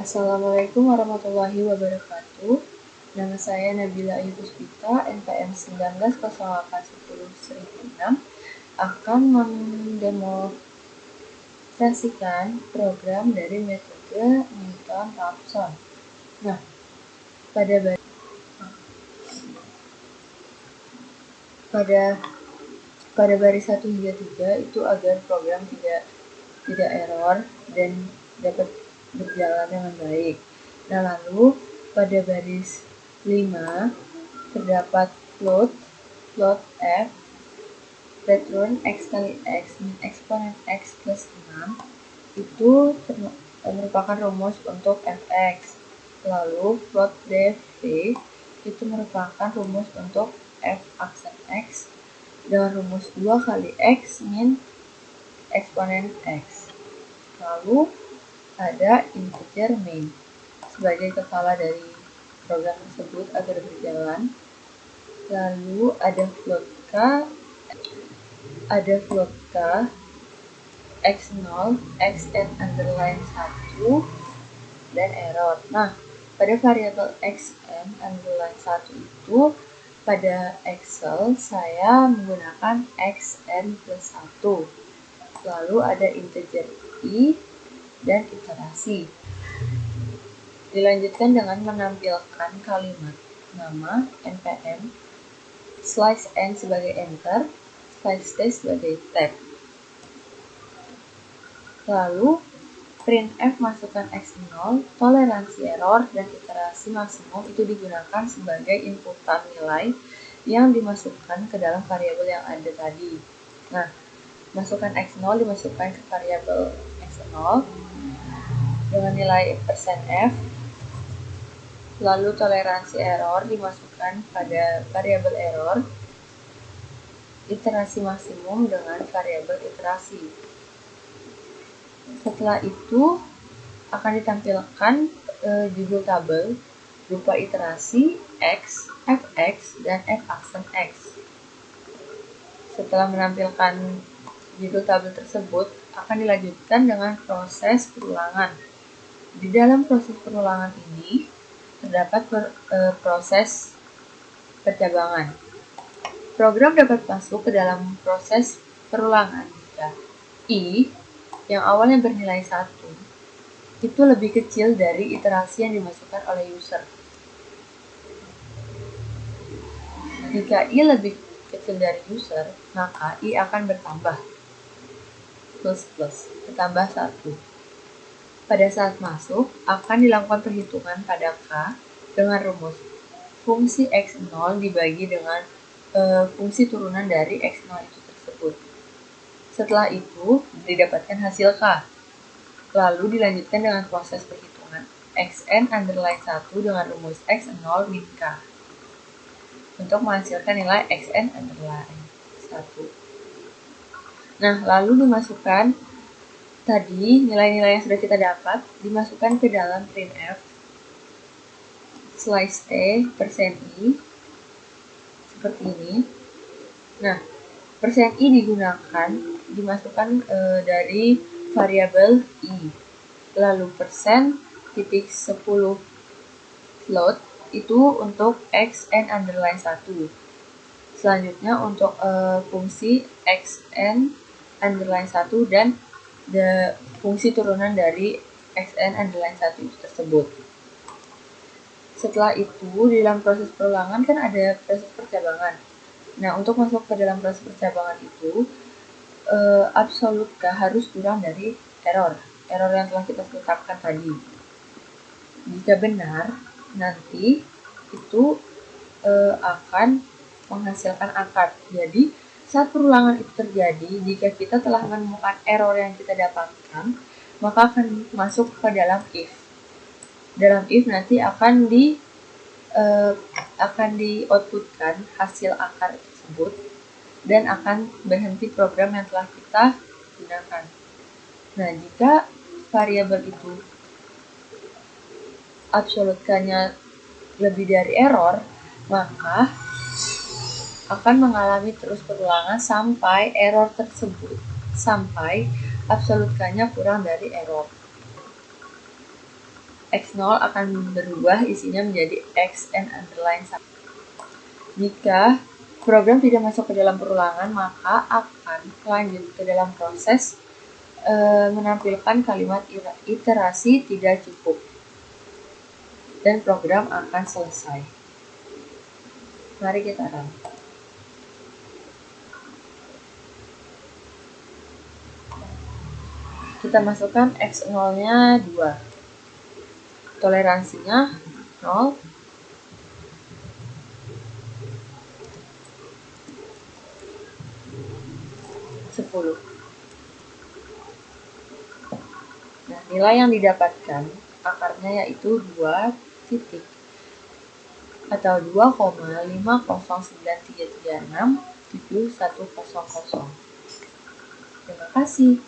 Assalamualaikum warahmatullahi wabarakatuh. Nama saya Nabila Ayu Puspita, NPM 19081006, akan mendemonstrasikan program dari metode Newton-Raphson. Nah, pada baris 1 hingga 3 itu agar program tidak error dan dapat berjalan dengan baik. Nah, lalu pada baris 5 terdapat float f return x kali x min eksponen x plus 6 itu merupakan rumus untuk fx. Lalu float dv itu merupakan rumus untuk f aksen x dengan rumus 2 kali x min eksponen x. Lalu ada integer main sebagai kepala dari program tersebut agar berjalan. Lalu ada float k x0 xn underline 1 dan error. Nah, pada variabel xn underline 1 itu pada Excel saya menggunakan xn plus 1. Lalu ada integer i dan iterasi. Dilanjutkan dengan menampilkan kalimat nama npm, slice n sebagai enter, slice t sebagai tab. Lalu printf masukkan x0, toleransi error, dan iterasi maksimum itu digunakan sebagai inputan nilai yang dimasukkan ke dalam variabel yang ada tadi. Nah, masukkan x0 dimasukkan ke variabel x0 dengan nilai %f. Lalu toleransi error dimasukkan pada variabel error. Iterasi maksimum dengan variabel iterasi. Setelah itu akan ditampilkan judul tabel berupa iterasi x, fx, dan f aksen x. Setelah menampilkan judul tabel tersebut, akan dilanjutkan dengan proses perulangan. Di dalam proses perulangan ini terdapat proses percabangan. Program dapat masuk ke dalam proses perulangan jika i yang awalnya bernilai 1 itu lebih kecil dari iterasi yang dimasukkan oleh user. Jika i lebih kecil dari user, maka i akan bertambah bertambah 1. Pada saat masuk, akan dilakukan perhitungan pada k dengan rumus fungsi x0 dibagi dengan fungsi turunan dari x0 itu tersebut. Setelah itu, didapatkan hasil k. Lalu dilanjutkan dengan proses perhitungan xn underline 1 dengan rumus x0 min k untuk menghasilkan nilai xn underline 1. Nah, lalu dimasukkan tadi nilai-nilai yang sudah kita dapat dimasukkan ke dalam printf slice t %i seperti ini. Nah, %i dimasukkan dari variabel i. Lalu %10 float itu untuk xn underline 1. Selanjutnya untuk fungsi xn underline 1 dan fungsi turunan dari xn underline 1 itu tersebut. Setelah itu, di dalam proses perulangan kan ada proses percabangan. Nah, untuk masuk ke dalam proses percabangan itu, absolut k harus kurang dari error yang telah kita tetapkan tadi. Jika benar, nanti itu akan menghasilkan akar. Jadi, saat perulangan itu terjadi, jika kita telah menemukan error yang kita dapatkan, maka akan masuk ke dalam if. Dalam if nanti akan di-outputkan hasil akar tersebut dan akan berhenti program yang telah kita gunakan. Nah, jika variabel itu absolute k-nya lebih dari error, maka akan mengalami terus perulangan sampai absolute k-nya kurang dari error. X0 akan berubah isinya menjadi X and underline 1. Jika program tidak masuk ke dalam perulangan, maka akan lanjut ke dalam proses menampilkan kalimat iterasi tidak cukup. Dan program akan selesai. Mari kita run. Kita masukkan X0-nya 2. Toleransinya 0. Nah, nilai yang didapatkan akarnya yaitu 2 titik atau 2,5093367100. Terima kasih.